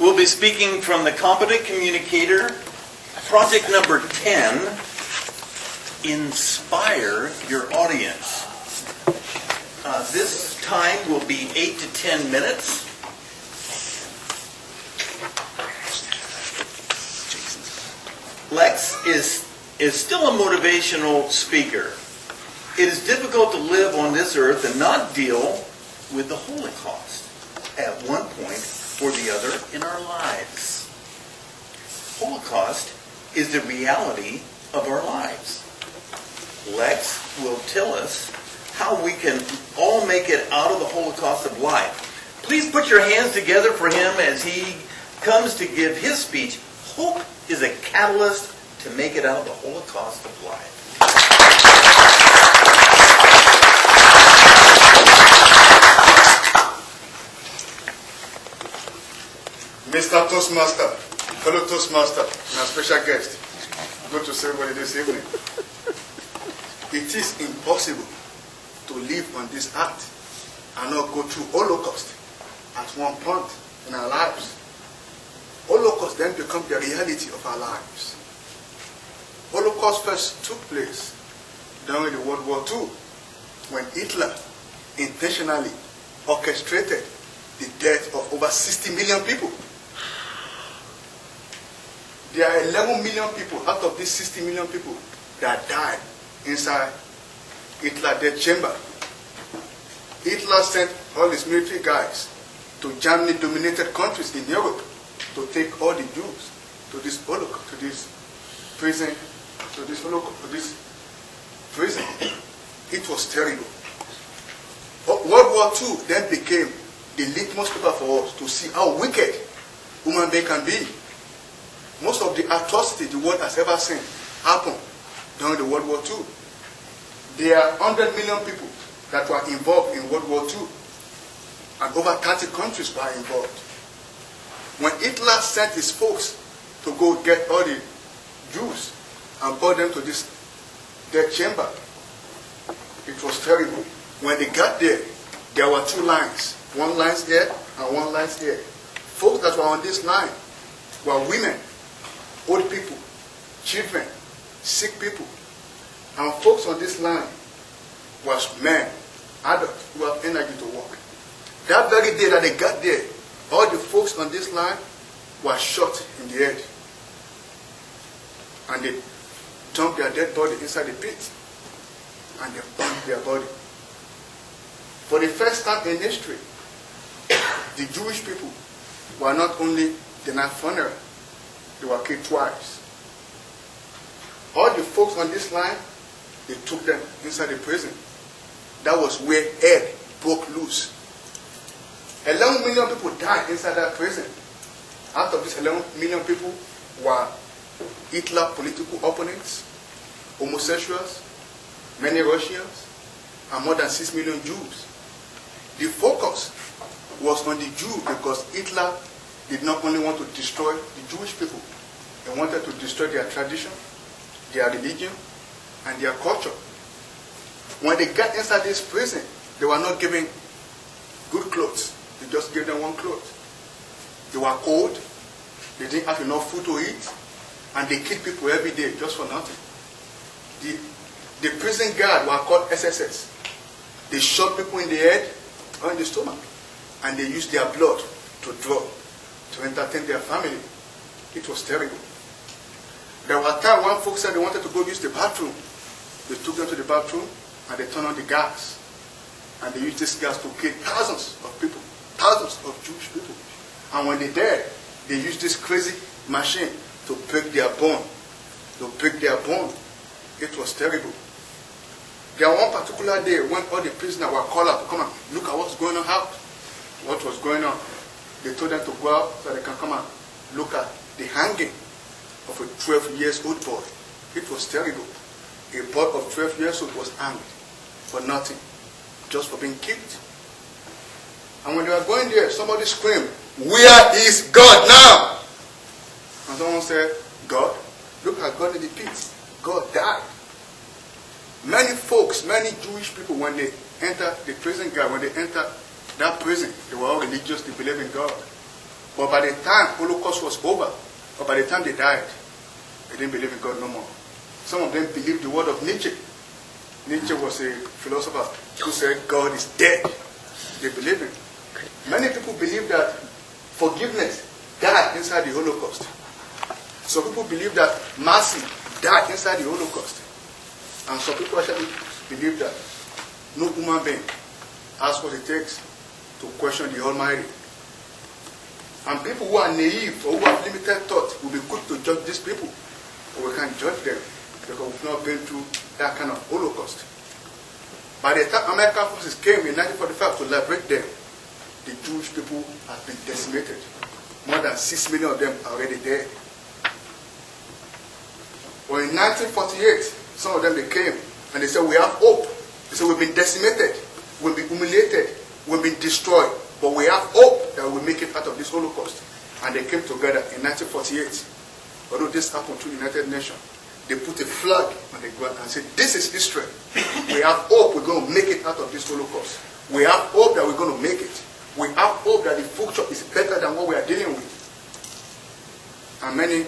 We'll be speaking from the Competent Communicator, project number 10, Inspire Your Audience. This time will be 8 to 10 minutes. Leks is still a motivational speaker. It is difficult to live on this earth and not deal with the Holocaust at one point or the other in our lives. Holocaust is the reality of our lives. Leks will tell us how we can all make it out of the Holocaust of life. Please put your hands together for him as he comes to give his speech. Hope is a catalyst to make it out of the Holocaust of life. Mr. Toastmaster, fellow Toastmaster, my special guest, good to see everybody this evening. It is impossible to live on this earth and not go through Holocaust at one point in our lives. Holocaust then becomes the reality of our lives. Holocaust first took place during the World War II when Hitler intentionally orchestrated the death of over 60 million people. There are 11 million people out of these 60 million people that died inside Hitler's death chamber. Hitler sent all his military guys to Germany-dominated countries in Europe to take all the Jews to this Holocaust, to this prison, It was terrible. World War II then became the litmus paper for us to see how wicked human being can be. Most of the atrocity the world has ever seen happen during the World War II. There are 100 million people that were involved in World War II, and over 30 countries were involved. When Hitler sent his folks to go get all the Jews and brought them to this death chamber, it was terrible. When they got there, there were two lines. One line here and one line here. Folks that were on this line were women, old people, children, sick people. And folks on this line was men, adults who have energy to work. That very day that they got there, all the folks on this line were shot in the head. And they dumped their dead body inside the pit. And they burned their body. For the first time in history, the Jewish people were not only denied funeral, they were killed twice. All the folks on this line, they took them inside the prison. That was where hell broke loose. 11 million people died inside that prison. Out of these 11 million people were Hitler political opponents, homosexuals, many Russians, and more than 6 million Jews. The focus was on the Jew because Hitler did not only want to destroy the Jewish people, he wanted to destroy their tradition, their religion, and their culture. When they got inside this prison, they were not given good clothes. They just gave them one cloth. They were cold, they didn't have enough food to eat, and they killed people every day just for nothing. The prison guard were called SSS. They shot people in the head or in the stomach, and they used their blood to draw, to entertain their family. It was terrible. There were times when folks said they wanted to go use the bathroom. They took them to the bathroom and they turned on the gas. And they used this gas to kill thousands of people, thousands of Jewish people. And when they died, they used this crazy machine to break their bone. It was terrible. There was one particular day when all the prisoners were called out to come and look at what's going on out. What was going on? They told them to go out so they can come and look at the hanging of a 12-year-old boy. It was terrible. A boy of 12 years old was hanged for nothing, just for being killed. And when they were going there, somebody screamed, "Where is God now?" And someone said, "God? Look at God in the pit. God died." Many folks, many Jewish people, when they enter the prison guard, when they enter that prison, they were all religious, they believe in God. But by the time Holocaust was over, or by the time they died, they didn't believe in God no more. Some of them believed the word of Nietzsche. Nietzsche was a philosopher who said God is dead. They believe it. Many people believe that forgiveness died inside the Holocaust. Some people believe that mercy died inside the Holocaust. And some people actually believe that no human being has what it takes to question the Almighty. And people who are naive or who have limited thought will be quick to judge these people. But we can't judge them because we've not been through that kind of Holocaust. By the time American forces came in 1945 to liberate them, the Jewish people have been decimated. More than 6 million of them are already dead. But in 1948, some of them they came and they said, we have hope. They said, we've been decimated, we've been humiliated, we've been destroyed, but we have hope that we'll make it out of this Holocaust. And they came together in 1948. Although this happened through the United Nations, they put a flag on the ground and said, this is Israel. We have hope we're going to make it out of this Holocaust. We have hope that we're going to make it. We have hope that the future is better than what we are dealing with. And many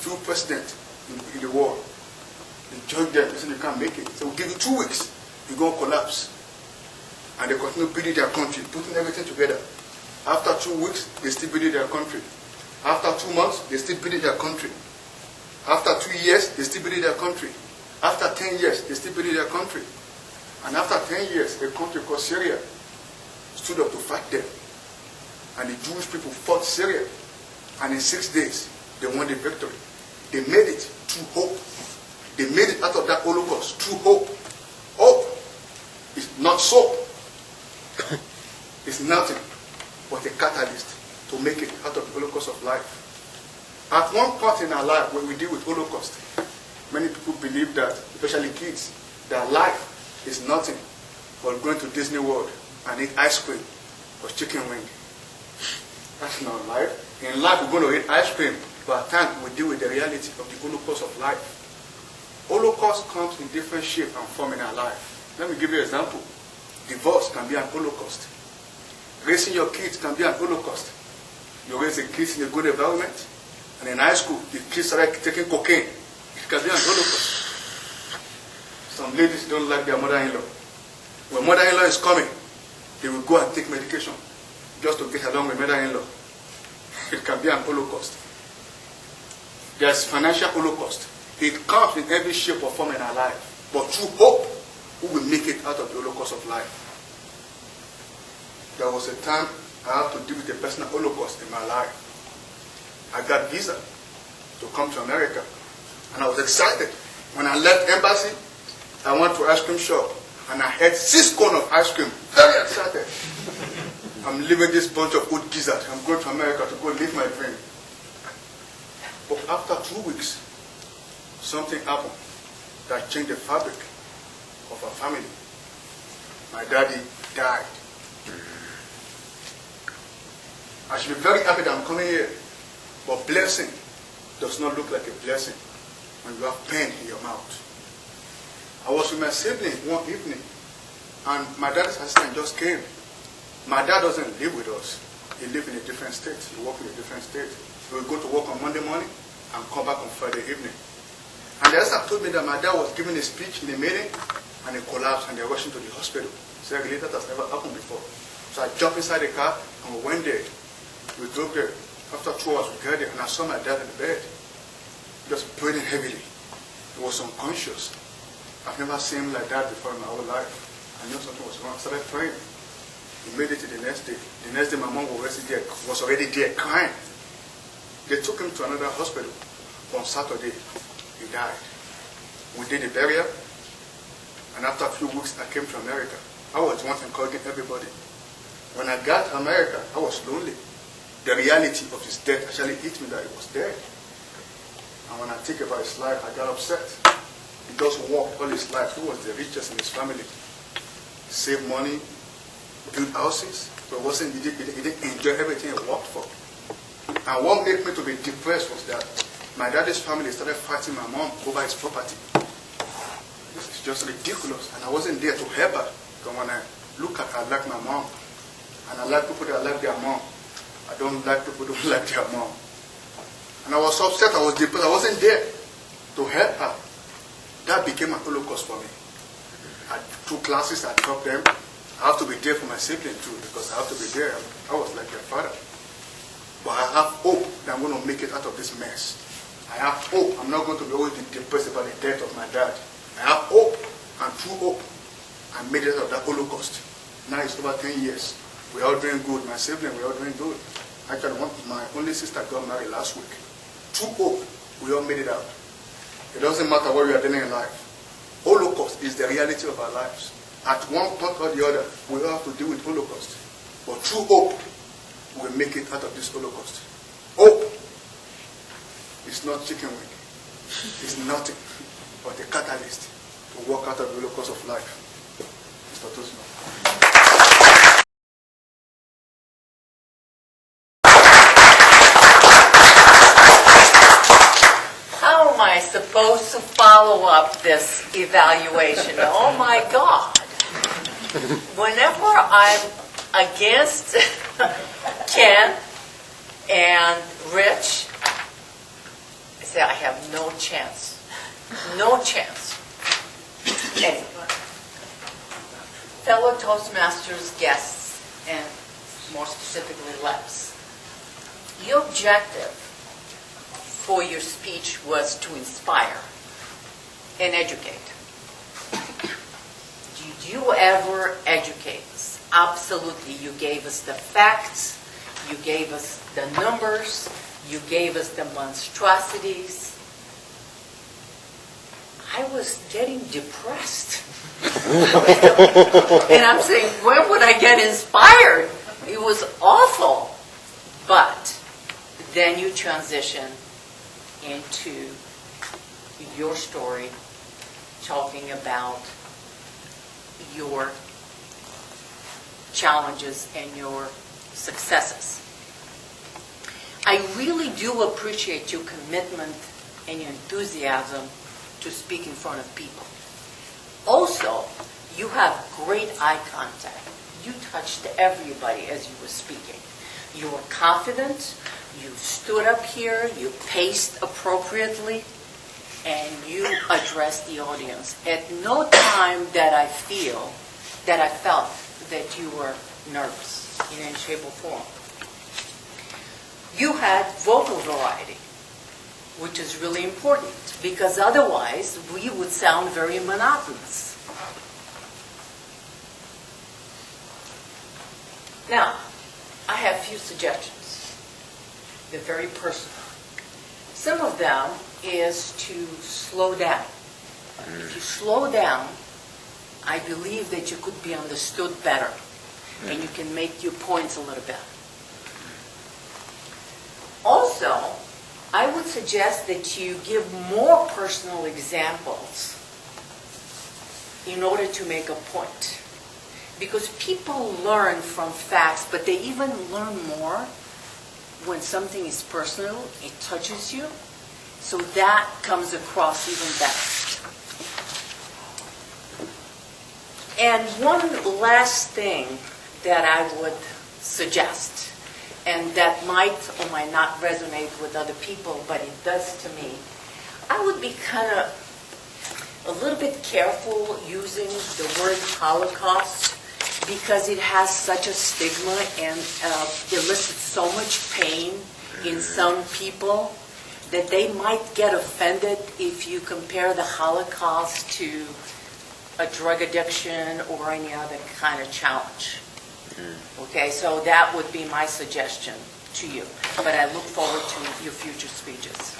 few presidents in the world, they judge them, they say you can't make it. So we'll give you 2 weeks, you're going to collapse. And they continue building their country, putting everything together. After 2 weeks, they still building their country. After 2 months, they still building their country. After 2 years, they still building their country. After 10 years, they still building their country. And after 10 years, a country called Syria stood up to fight them. And the Jewish people fought Syria. And in 6 days, they won the victory. They made it through hope. They made it out of that Holocaust through hope. Hope is not soap. It's nothing but a catalyst to make it out of the Holocaust of life. At one point in our life, when we deal with Holocaust, many people believe that, especially kids, that life is nothing but going to Disney World and eat ice cream or chicken wing. That's not life. In life, we're going to eat ice cream, but at times we deal with the reality of the Holocaust of life. Holocaust comes in different shape and form in our life. Let me give you an example. Divorce can be an Holocaust. Raising your kids can be an Holocaust. You raise the kids in a good environment, and in high school, the kids start taking cocaine. It can be an Holocaust. Some ladies don't like their mother-in-law. When mother-in-law is coming, they will go and take medication just to get along with mother-in-law. It can be an Holocaust. There's financial Holocaust. It comes in every shape or form in our life. But through hope, we will make it out of the Holocaust of life. There was a time I had to deal with a personal Holocaust in my life. I got visa to come to America. And I was excited. When I left embassy, I went to ice cream shop and I had 6 cones of ice cream. Very excited. I'm leaving this bunch of old gizzards. I'm going to America to go live my dream. But after 2 weeks, something happened that changed the fabric of our family. My daddy died. I should be very happy that I'm coming here. But blessing does not look like a blessing when you have pain in your mouth. I was with my sibling one evening, and my dad's assistant just came. My dad doesn't live with us. He lives in a different state. He works in a different state. He will go to work on Monday morning and come back on Friday evening. And the assistant told me that my dad was giving a speech in a meeting, and he collapsed, and they rushed him to the hospital. So I believe that has never happened before. So I jumped inside the car, and we went there. We drove there. After 2 hours, we got there, and I saw my dad in the bed, just breathing heavily. He was unconscious. I've never seen him like that before in my whole life. I knew something was wrong. I started praying. We made it to the next day. The next day, my mom was already there crying. They took him to another hospital. On Saturday, he died. We did the burial, and after a few weeks, I came to America. I was once encouraging everybody. When I got to America, I was lonely. The reality of his death actually hit me that he was dead. And when I think about his life, I got upset. He just worked all his life. He was the richest in his family. Saved money, built houses, but he didn't enjoy everything he worked for. And what made me to be depressed was that my daddy's family started fighting my mom over his property. This is just ridiculous. And I wasn't there to help her. Because when I look at her, I like my mom. And I like people that like their mom. I don't like people don't like their mom. And I was upset, I was depressed, I wasn't there to help her. That became a Holocaust for me. I took classes, I dropped them. I have to be there for my sibling too, because I have to be there. I was like their father. But I have hope that I'm going to make it out of this mess. I have hope. I'm not going to be always depressed about the death of my dad. I have hope, and through hope, I made it out of that Holocaust. Now it's over 10 years. We're all doing good. My sibling, we're all doing good. Actually, my only sister got married last week. Through hope, we all made it out. It doesn't matter what we are doing in life. Holocaust is the reality of our lives. At one point or the other, we all have to deal with Holocaust. But through hope, we'll make it out of this Holocaust. Hope is not chicken wing. It's nothing but a catalyst to walk out of the Holocaust of life. Mr. Tosno. How am I supposed to follow up this evaluation? Oh my God. Whenever I'm against Ken and Rich, I say I have no chance. No chance. Anyway, fellow Toastmasters guests, and more specifically Leks, your objective for your speech was to inspire and educate. Did you ever educate us? Absolutely. You gave us the facts, you gave us the numbers, you gave us the monstrosities. I was getting depressed. And I'm saying, where would I get inspired? It was awful. But then you transition into your story, talking about your challenges and your successes. I really do appreciate your commitment and your enthusiasm to speak in front of people. Also, you have great eye contact. You touched everybody as you were speaking. You were confident, you stood up here, you paced appropriately, and you addressed the audience. At no time that I felt that you were nervous in any shape or form. You had vocal variety, which is really important, because otherwise we would sound very monotonous. Now, I have a few suggestions. They're very personal. Some of them is to slow down. If you slow down, I believe that you could be understood better, and you can make your points a little better. Also, I would suggest that you give more personal examples in order to make a point. Because people learn from facts, but they even learn more when something is personal, it touches you. So that comes across even better. And one last thing that I would suggest, and that might or might not resonate with other people, but it does to me, I would be kind of a little bit careful using the word Holocaust, because it has such a stigma and elicits so much pain in some people that they might get offended if you compare the Holocaust to a drug addiction or any other kind of challenge. Okay, so that would be my suggestion to you. But I look forward to your future speeches.